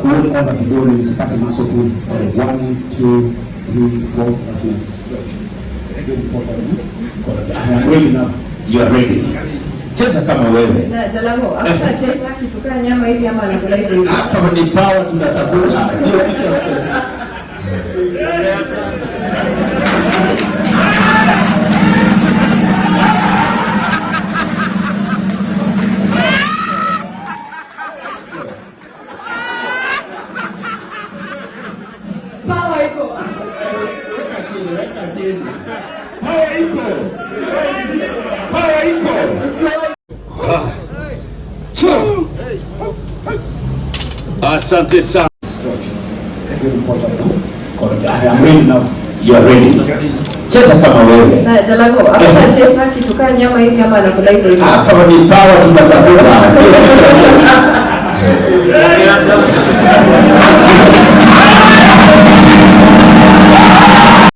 kuona kwanza kidole nisikate maso tu. 1 2 3 4 I'm ready now. You are ready. Cheza kama wewe. Na Jalang'o, hapa cheza kituka nyama hivi ama anakula hivi. Hapa ni power tunatafuta. Sio kitu. Power iko. Power iko. Asante sana. I'm ready now. You are ready. Cheza kama wewe. Na Jalango, hapa cheza kituka nyama hivi ama anakula hivi. Hapa ni power tunatafuta. Sio kitu.